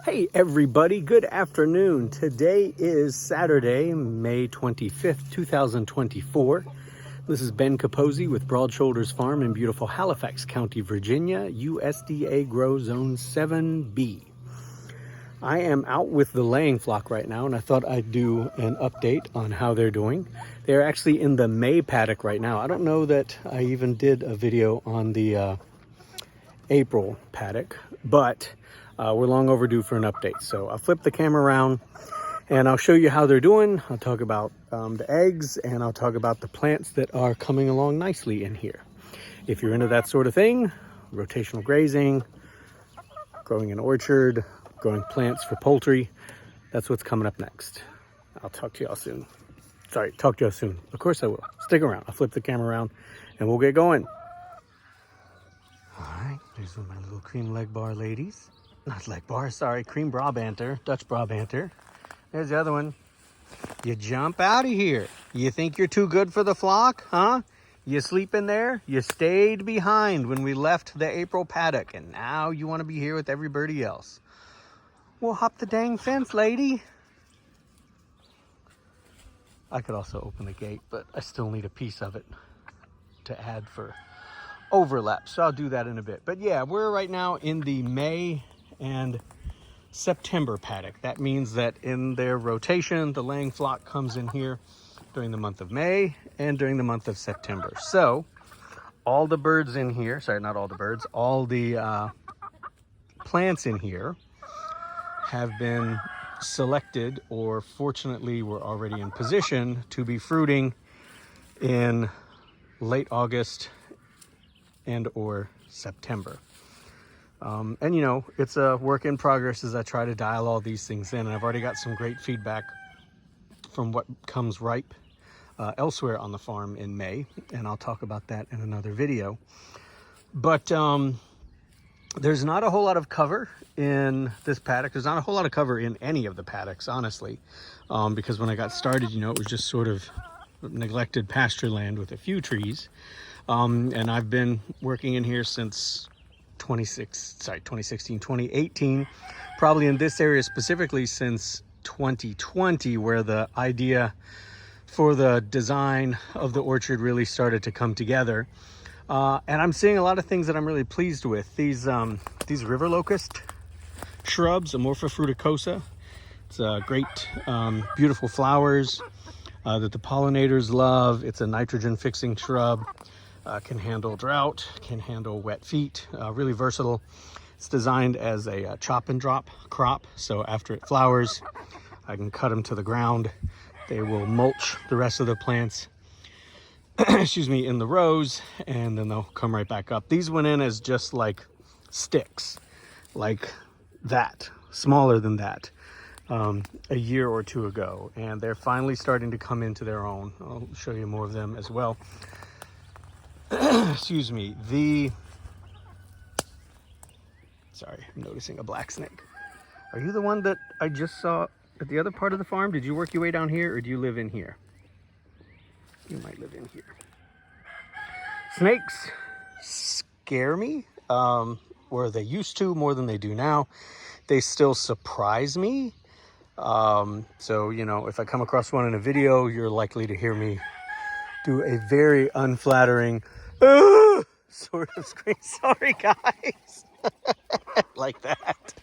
Hey everybody, good afternoon. Today is Saturday, May 25th, 2024. This is Ben Capozzi with Broad Shoulders Farm in beautiful Halifax County, Virginia, USDA Grow Zone 7B. I am out with the laying flock right now, and I thought I'd do an update on how they're doing. They're actually in the May paddock right now. I don't know that I even did a video on the April paddock, but we're long overdue for an update. So I'll flip the camera around and I'll show you how they're doing. I'll talk about the eggs, and I'll talk about the plants that are coming along nicely in here. If you're into that sort of thing, rotational grazing, growing an orchard, growing plants for poultry, that's what's coming up next. I'll talk to y'all soon. Sorry, talk to y'all soon. Of course I will. Stick around. I'll flip the camera around and we'll get going. All right, there's my little cream leg bar ladies. Not leg bar, sorry, cream Brabanter, Dutch Brabanter. There's the other one. You jump out of here. You think you're too good for the flock, huh? You sleep in there? You stayed behind when we left the April paddock, and now you want to be here with everybody else. Well, hop the dang fence, lady. I could also open the gate, but I still need a piece of it to add for overlap, so I'll do that in a bit. But yeah, we're right now in the May and September paddock. That means that in their rotation, the laying flock comes in here during the month of May and during the month of September. So all the birds in here, sorry, not all the birds, all the plants in here have been selected, or fortunately were already in position to be fruiting in late August and or September. And you know, it's a work in progress as I try to dial all these things in, and I've already got some great feedback from what comes ripe elsewhere on the farm in May, and I'll talk about that in another video. But there's not a whole lot of cover in this paddock. There's not a whole lot of cover in any of the paddocks, honestly, because when I got started, you know, it was just sort of neglected pasture land with a few trees. And I've been working in here since 2018, probably in this area specifically since 2020, where the idea for the design of the orchard really started to come together. And I'm seeing a lot of things that I'm really pleased with. These river locust shrubs, Amorpha fruticosa. It's great, beautiful flowers that the pollinators love. It's a nitrogen fixing shrub. Can handle drought, can handle wet feet, really versatile. It's designed as a chop and drop crop, so after it flowers, I can cut them to the ground. They will mulch the rest of the plants, excuse me, in the rows, and then they'll come right back up. These went in as just like sticks, like that, smaller than that, a year or two ago, and they're finally starting to come into their own. I'll show you more of them as well. Excuse me, sorry, I'm noticing a black snake. Are you the one that I just saw at the other part of the farm? Did you work your way down here, or do you live in here? You might live in here. Snakes scare me, or they used to more than they do now. They still surprise me. So, you know, if I come across one in a video, you're likely to hear me do a very unflattering sort of scream. Sorry, guys. Like that.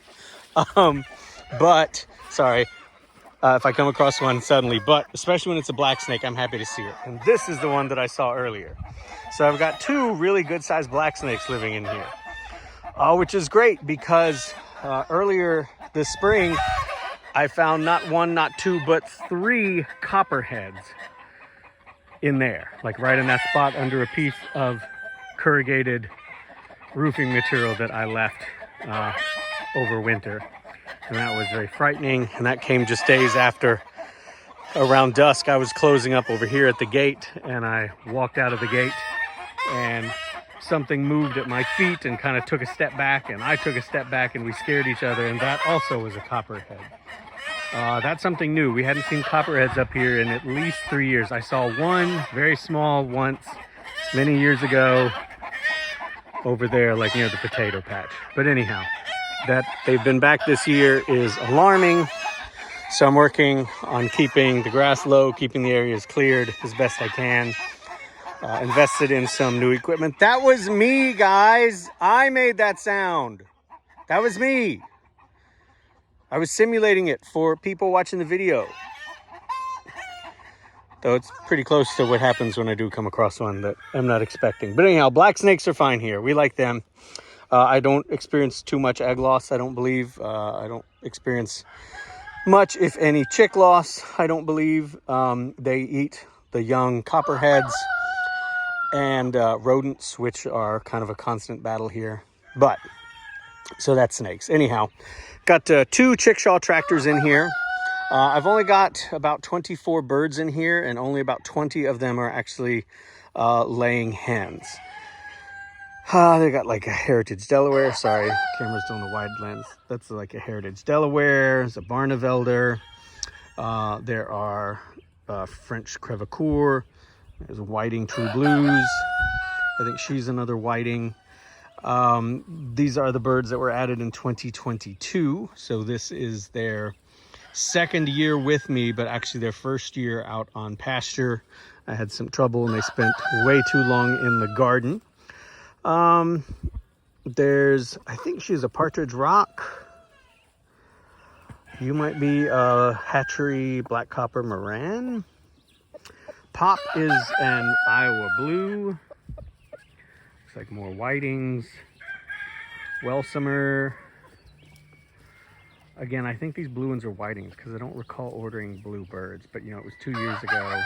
But, sorry, if I come across one suddenly, but especially when it's a black snake, I'm happy to see it. And this is the one that I saw earlier. So I've got two really good-sized black snakes living in here, which is great because earlier this spring, I found not one, not two, but 3 copperheads in there, like right in that spot under a piece of corrugated roofing material that I left over winter. And that was very frightening. And that came just days after, around dusk, I was closing up over here at the gate, and I walked out of the gate and something moved at my feet and kind of took a step back, and I took a step back, and we scared each other, and that also was a copperhead. That's something new. We hadn't seen copperheads up here in at least 3 years. I saw one very small once many years ago over there, like near the potato patch. But anyhow, that they've been back this year is alarming. So I'm working on keeping the grass low, keeping the areas cleared as best I can. Invested in some new equipment. That was me, guys. I made that sound. That was me. I was simulating it for people watching the video. Though it's pretty close to what happens when I do come across one that I'm not expecting. But anyhow, black snakes are fine here. We like them. I don't experience too much egg loss, I don't believe. I don't experience much, if any, chick loss, I don't believe. They eat the young copperheads and rodents, which are kind of a constant battle here. But, so that's snakes. Anyhow, got 2 chickshaw tractors in here. I've only got about 24 birds in here, and only about 20 of them are actually laying hens. They got like a Heritage Delaware. Sorry, camera's doing the wide lens. That's like a Heritage Delaware. There's a Barnevelder. There are French Crevecoeur. There's a Whiting True Blues. I think she's another Whiting. These are the birds that were added in 2022. So this is their second year with me, but actually their first year out on pasture. I had some trouble and they spent way too long in the garden. There's, I think she's a Partridge Rock. You might be a Hatchery Black Copper Moran. Pop is an Iowa Blue. Looks like more Whitings. Welsomer. Again, I think these blue ones are Whitings because I don't recall ordering blue birds, but you know, it was 2 years ago.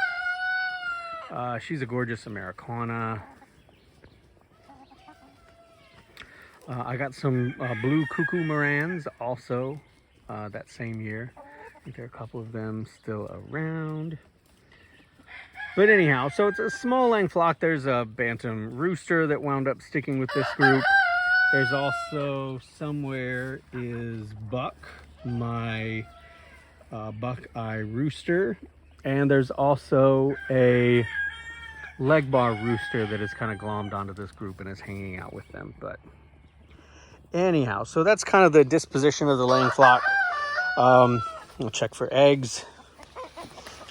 She's a gorgeous Americana. I got some blue Cuckoo Morans also that same year. I think there are a couple of them still around. But anyhow, so it's a small laying flock. There's a Bantam Rooster that wound up sticking with this group. There's also somewhere is Buck, my Buckeye Rooster. And there's also a leg bar rooster that is kind of glommed onto this group and is hanging out with them. But anyhow, so that's kind of the disposition of the laying flock. We'll check for eggs.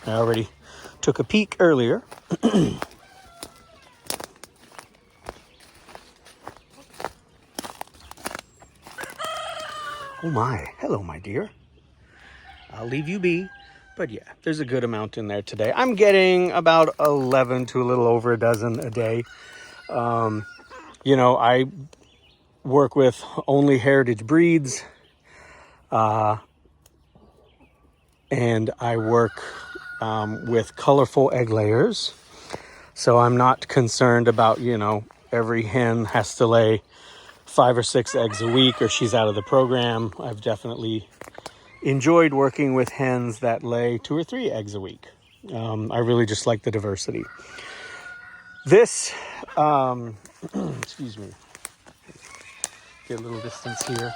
I already took a peek earlier. Oh my, hello my dear. I'll leave you be. But yeah, there's a good amount in there today. I'm getting about 11 to a little over a dozen a day. You know, I work with only heritage breeds. And I work with colorful egg layers. So I'm not concerned about, you know, every hen has to lay 5 or 6 eggs a week or she's out of the program. I've definitely enjoyed working with hens that lay 2 or 3 eggs a week. I really just like the diversity. This, excuse me, get a little distance here.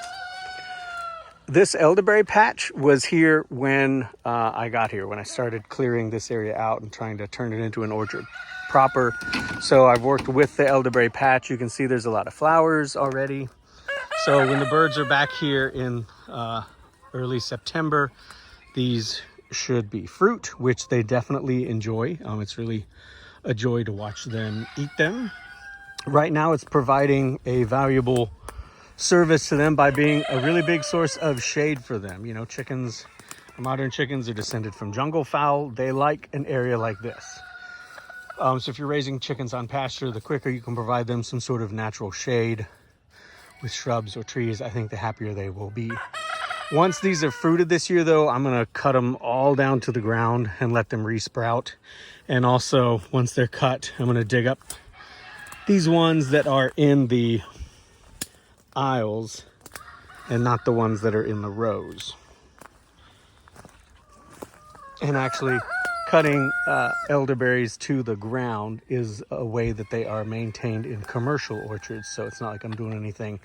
This elderberry patch was here when I got here, when I started clearing this area out and trying to turn it into an orchard proper. So I've worked with the elderberry patch. You can see there's a lot of flowers already. So when the birds are back here in early September, these should be fruit, which they definitely enjoy. It's really a joy to watch them eat them. Right now it's providing a valuable service to them by being a really big source of shade for them. You know, chickens, modern chickens are descended from jungle fowl. They like an area like this. So if you're raising chickens on pasture, the quicker you can provide them some sort of natural shade with shrubs or trees, I think the happier they will be. Once these are fruited this year though, I'm gonna cut them all down to the ground and let them resprout. And also, once they're cut, I'm gonna dig up these ones that are in the aisles and not the ones that are in the rows. And actually, cutting elderberries to the ground is a way that they are maintained in commercial orchards. So it's not like I'm doing anything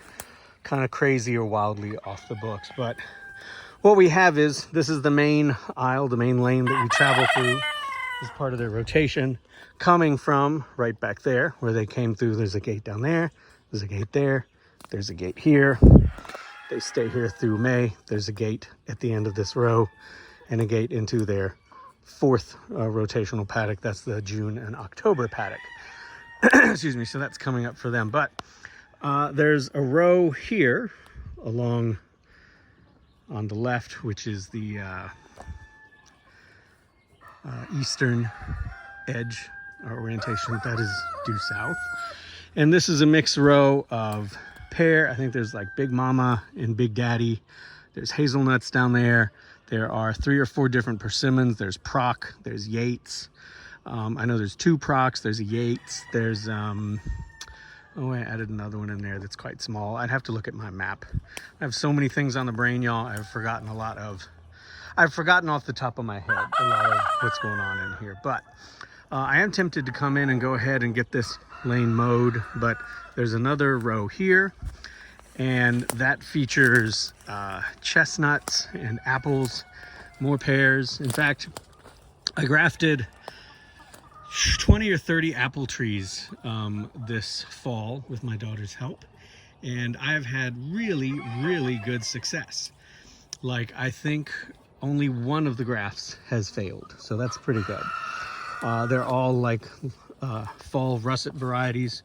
kind of crazy or wildly off the books. But what we have is, this is the main aisle, the main lane that we travel through. This is part of their rotation, coming from right back there where they came through. There's a gate down there, there's a gate there, there's a gate here. They stay here through May. There's a gate at the end of this row and a gate into their fourth rotational paddock. That's the June and October paddock. Excuse me. So that's coming up for them. But there's a row here along on the left, which is the eastern edge or orientation. That is due south. And this is a mixed row of pear. I think there's like Big Mama and Big Daddy. There's hazelnuts down there. There are 3 or 4 different persimmons. There's Proc, there's Yates. I know there's 2 Procs, there's a Yates. There's, oh, I added another one in there that's quite small. I'd have to look at my map. I have so many things on the brain, y'all. I've forgotten off the top of my head a lot of what's going on in here. But I am tempted to come in and go ahead and get this lane mowed, but there's another row here, and that features chestnuts and apples, more pears. In fact, I grafted 20 or 30 apple trees this fall with my daughter's help, and I've had really, really good success. Like, I think only one of the grafts has failed, so that's pretty good. They're all like fall russet varieties.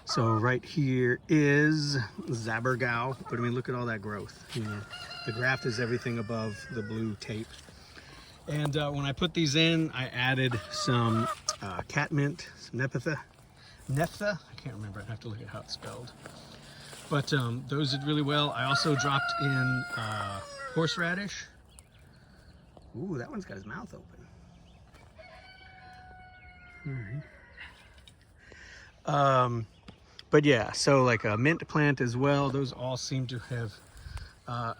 So right here is Zabergau, but I mean, look at all that growth. You know, the graft is everything above the blue tape. And when I put these in, I added some catmint, some nephtha. I can't remember. I have to look at how it's spelled. But those did really well. I also dropped in horseradish. Ooh, that one's got his mouth open. All right. But yeah, so like a mint plant as well. Those all seem to have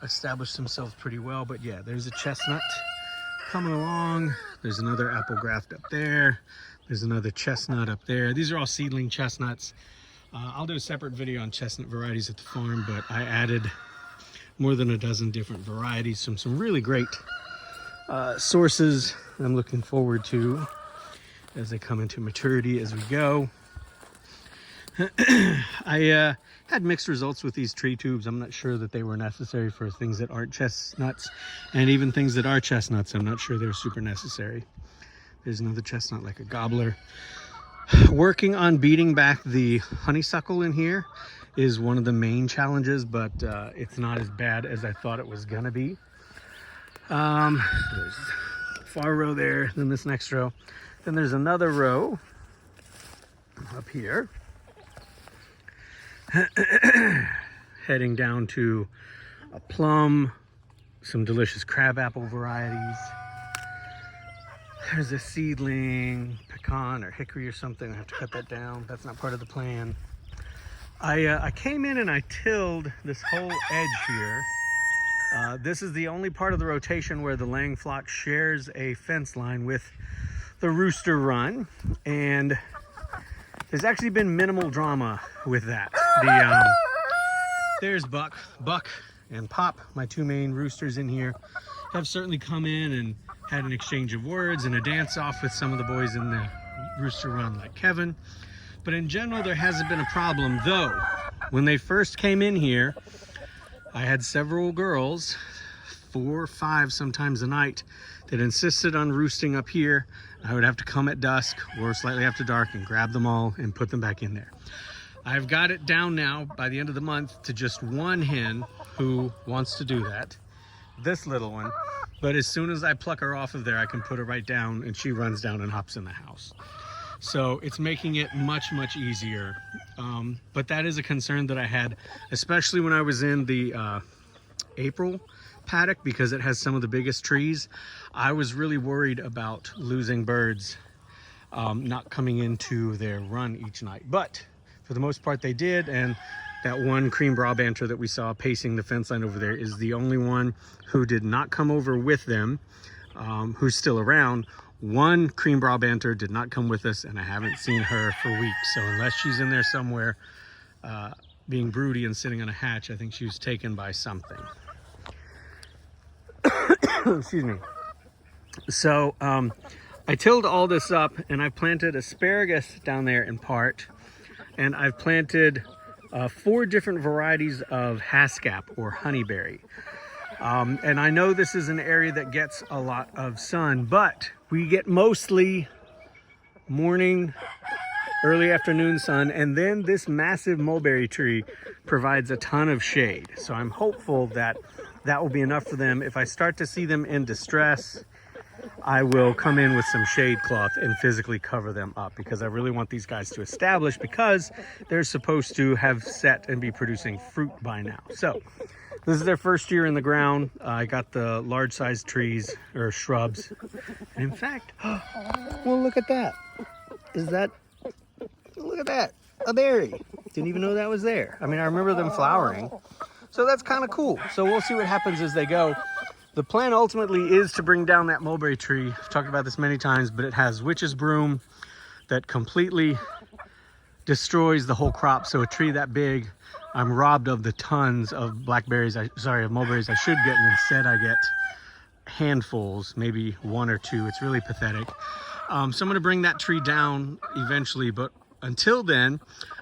established themselves pretty well. But yeah, there's a chestnut coming along. There's another apple graft up there. There's another chestnut up there. These are all seedling chestnuts. I'll do a separate video on chestnut varieties at the farm, but I added more than a dozen different varieties from some really great sources I'm looking forward to as they come into maturity as we go. I had mixed results with these tree tubes. I'm not sure that they were necessary for things that aren't chestnuts, and even things that are chestnuts, I'm not sure they're super necessary. There's another chestnut like a gobbler. Working on beating back the honeysuckle in here is one of the main challenges, but it's not as bad as I thought it was gonna be. There's a far row there, then this next row. Then there's another row up here. Heading down to a plum, some delicious crabapple varieties. There's a seedling pecan or hickory or something. I have to cut that down. That's not part of the plan. I came in and I tilled this whole edge here. This is the only part of the rotation where the laying flock shares a fence line with the rooster run, and there's actually been minimal drama with that. There's Buck and Pop, my 2 main roosters in here, have certainly come in and had an exchange of words and a dance off with some of the boys in the rooster run, like Kevin. But in general, there hasn't been a problem, though. When they first came in here, I had several girls, 4 or 5 sometimes a night, that insisted on roosting up here. I would have to come at dusk or slightly after dark and grab them all and put them back in there. I've got it down now by the end of the month to just 1 hen who wants to do that, this little one. But as soon as I pluck her off of there, I can put her right down and she runs down and hops in the house. So it's making it much, much easier. But that is a concern that I had, especially when I was in the April paddock, because it has some of the biggest trees. I was really worried about losing birds not coming into their run each night. But for the most part they did, and that one cream Brabanter that we saw pacing the fence line over there is the only one who did not come over with them, who's still around. One cream Brabanter did not come with us, and I haven't seen her for weeks. So unless she's in there somewhere being broody and sitting on a hatch, I think she was taken by something. Excuse me. So I tilled all this up, and I planted asparagus down there in part, and I've planted 4 different varieties of haskap or honeyberry. And I know this is an area that gets a lot of sun, but we get mostly morning, early afternoon sun, and then this massive mulberry tree provides a ton of shade. So I'm hopeful that that will be enough for them. If I start to see them in distress, I will come in with some shade cloth and physically cover them up, because I really want these guys to establish, because they're supposed to have set and be producing fruit by now. So this is their first year in the ground. I got the large sized trees or shrubs. And in fact, well, look at that. Look at that, a berry. Didn't even know that was there. I mean, I remember them flowering. So that's kind of cool. So we'll see what happens as they go. The plan ultimately is to bring down that mulberry tree. I've talked about this many times, but it has witch's broom that completely destroys the whole crop. So a tree that big, I'm robbed of the tons of mulberries I should get, and instead I get handfuls, maybe 1 or 2. It's really pathetic. So I'm going to bring that tree down eventually, but until then,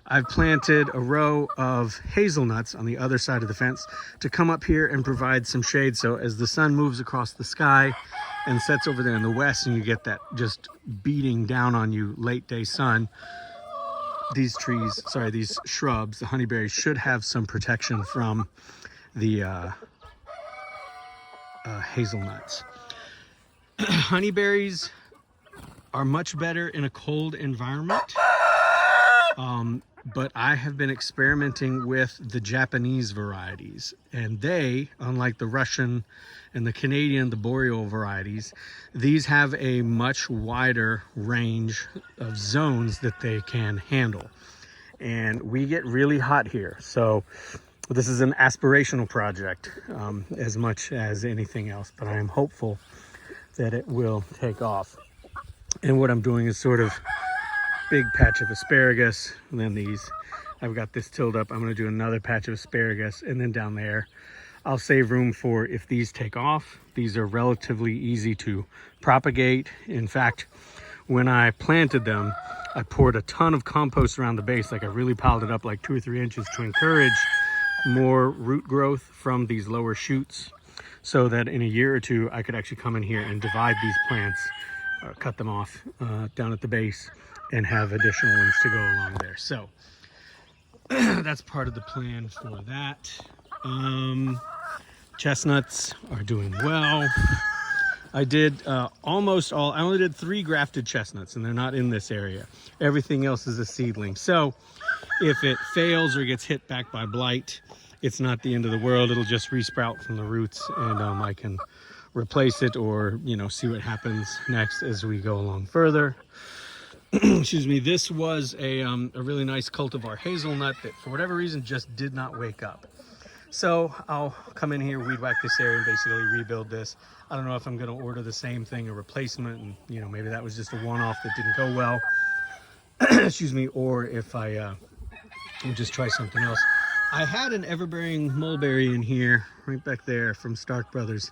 I've planted a row of hazelnuts on the other side of the fence to come up here and provide some shade. So as the sun moves across the sky and sets over there in the west, and you get that just beating down on you late day sun, these shrubs, the honeyberries, should have some protection from the hazelnuts. Honeyberries are much better in a cold environment. But I have been experimenting with the Japanese varieties, and they, unlike the Russian and the Canadian, the boreal varieties, these have a much wider range of zones that they can handle. And we get really hot here. So this is an aspirational project as much as anything else, but I am hopeful that it will take off. And what I'm doing is sort of big patch of asparagus, and then these, I've got this tilled up. I'm going to do another patch of asparagus, and then down there I'll save room for if these take off. These are relatively easy to propagate. In fact, when I planted them, I poured a ton of compost around the base. Like, I really piled it up like 2 or 3 inches to encourage more root growth from these lower shoots, so that in a year or 2 I could actually come in here and divide these plants, cut them off down at the base, and have additional ones to go along there. So that's part of the plan for that. Chestnuts are doing well. I did I only did 3 grafted chestnuts, and they're not in this area. Everything else is a seedling. So if it fails or gets hit back by blight, it's not the end of the world. It'll just resprout from the roots, and I can replace it, or, see what happens next as we go along further. Excuse me. This was a really nice cultivar hazelnut that for whatever reason just did not wake up. So I'll come in here, weed whack this area, and basically rebuild this. I don't know if I'm going to order the same thing, a replacement, and maybe that was just a one-off that didn't go well. Excuse me. Or if I will just try something else. I had an ever-bearing mulberry in here, right back there, from Stark Brothers,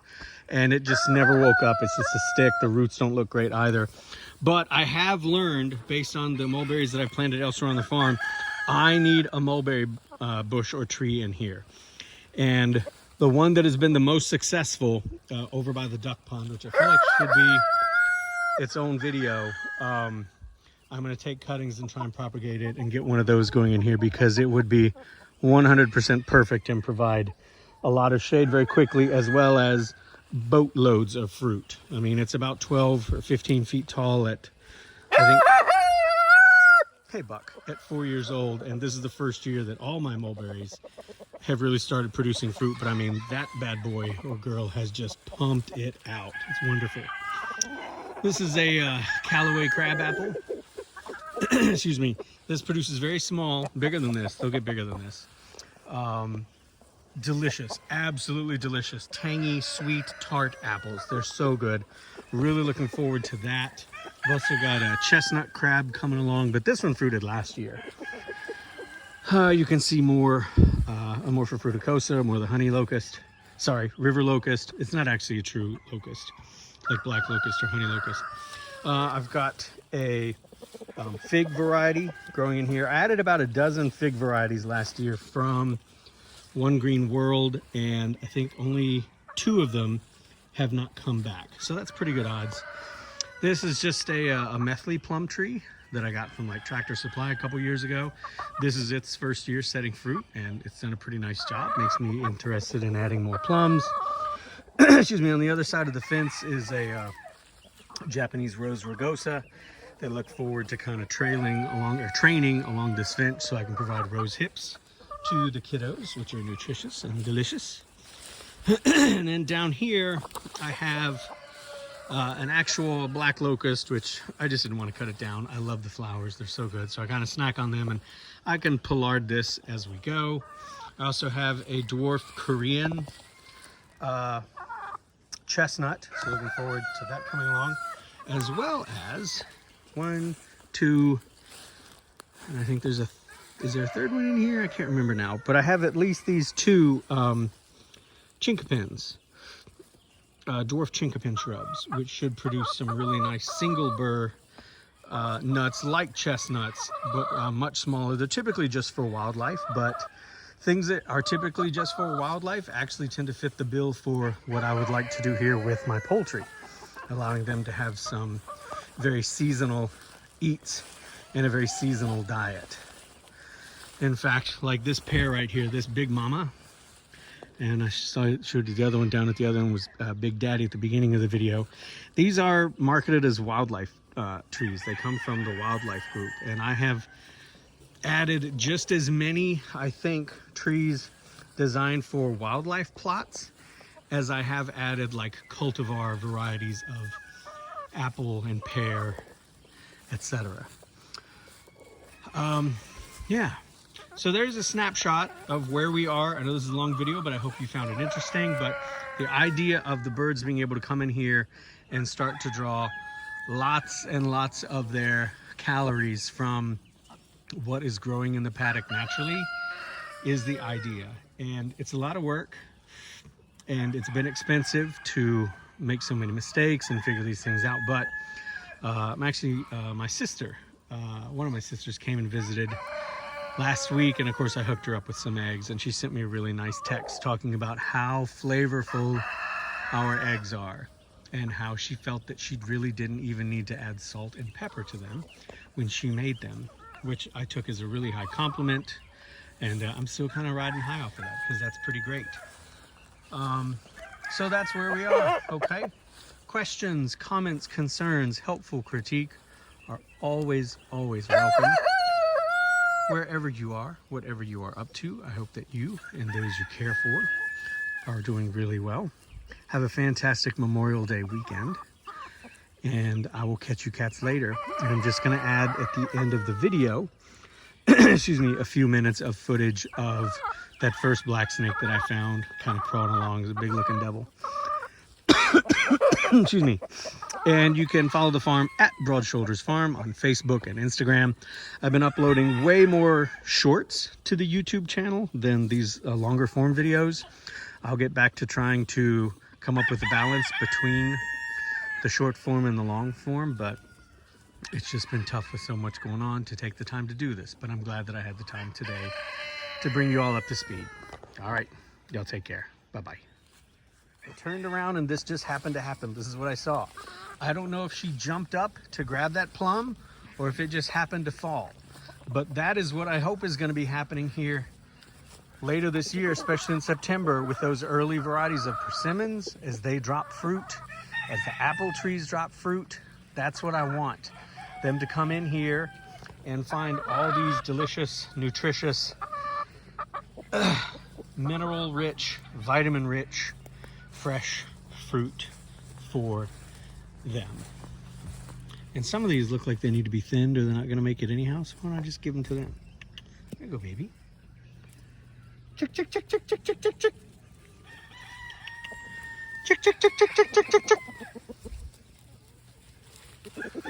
and it just never woke up. It's just a stick. The roots don't look great either. But I have learned, based on the mulberries that I've planted elsewhere on the farm, I need a mulberry bush or tree in here. And the one that has been the most successful over by the duck pond, which I feel like should be its own video, I'm going to take cuttings and try and propagate it and get one of those going in here, because it would be 100% perfect and provide a lot of shade very quickly, as well as boatloads of fruit. I mean, it's about 12 or 15 feet tall at, I think, hey Buck, at 4 years old. And this is the first year that all my mulberries have really started producing fruit. But I mean, that bad boy or girl has just pumped it out. It's wonderful. This is a Callaway crab apple. Excuse me. This produces very small, bigger than this. They'll get bigger than this. Delicious, absolutely delicious, tangy, sweet, tart apples. They're so good. Really looking forward to that. I've also got a chestnut crab coming along, but this one fruited last year. You can see more Amorpha fruticosa, more of the honey locust. Sorry, river locust. It's not actually a true locust, like black locust or honey locust. I've got a fig variety growing in here. I added about a dozen fig varieties last year from One Green World, and I think only 2 of them have not come back. So that's pretty good odds. This is just a methley plum tree that I got from like Tractor Supply a couple years ago. This is its first year setting fruit, and it's done a pretty nice job. Makes me interested in adding more plums. Excuse me. On the other side of the fence is a Japanese rose rugosa. They look forward to kind of training along this fence so I can provide rose hips to the kiddos, which are nutritious and delicious. And then down here I have an actual black locust, which I just didn't want to cut it down. I love the flowers, they're so good, so I kind of snack on them, and I can pollard this as we go. I also have a dwarf Korean chestnut, so looking forward to that coming along, as well as 1, 2, and I think is there a third one in here? I can't remember now, but I have at least these 2 chinkapins, dwarf chinkapin shrubs, which should produce some really nice single burr nuts like chestnuts, but much smaller. They're typically just for wildlife, but things that are typically just for wildlife actually tend to fit the bill for what I would like to do here with my poultry, allowing them to have some very seasonal eats and a very seasonal diet. In fact, like this pear right here, this Big Mama, and I showed you the other one down at the other one was Big Daddy at the beginning of the video. These are marketed as wildlife trees. They come from the wildlife group, and I have added just as many, I think, trees designed for wildlife plots as I have added like cultivar varieties of apple and pear, etc. Yeah. So there's a snapshot of where we are. I know this is a long video, but I hope you found it interesting. But the idea of the birds being able to come in here and start to draw lots and lots of their calories from what is growing in the paddock naturally is the idea. And it's a lot of work, and it's been expensive to make so many mistakes and figure these things out. But I'm actually, my sister, one of my sisters came and visited last week, and of course I hooked her up with some eggs, and she sent me a really nice text talking about how flavorful our eggs are and how she felt that she really didn't even need to add salt and pepper to them when she made them, which I took as a really high compliment, and I'm still kind of riding high off of that because that's pretty great. So that's where we are. Okay, questions, comments, concerns, helpful critique are always welcome. Wherever you are, whatever you are up to, I hope that you and those you care for are doing really well. Have a fantastic Memorial Day weekend, and I will catch you cats later. And I'm just going to add at the end of the video, excuse me, a few minutes of footage of that first black snake that I found kind of crawling along. It's a big looking devil. Excuse me. And you can follow the farm at Broad Shoulders Farm on Facebook and Instagram. I've been uploading way more shorts to the YouTube channel than these longer form videos. I'll get back to trying to come up with a balance between the short form and the long form, but it's just been tough with so much going on to take the time to do this. But I'm glad that I had the time today to bring you all up to speed. All right, y'all take care. Bye-bye. I turned around and this just happened to happen. This is what I saw. I don't know if she jumped up to grab that plum or if it just happened to fall. But that is what I hope is going to be happening here later this year, especially in September, with those early varieties of persimmons as they drop fruit, as the apple trees drop fruit. That's what I want. Them to come in here and find all these delicious, nutritious, mineral-rich, vitamin-rich, fresh fruit for them. And some of these look like they need to be thinned or they're not going to make it anyhow, so why don't I just give them to them? There you go, baby. Chick, chick, chick, chick, chick, chick, chick, chick. Chick, chick, chick, chick, chick, chick, chick, chick.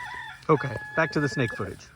Okay, back to the snake footage.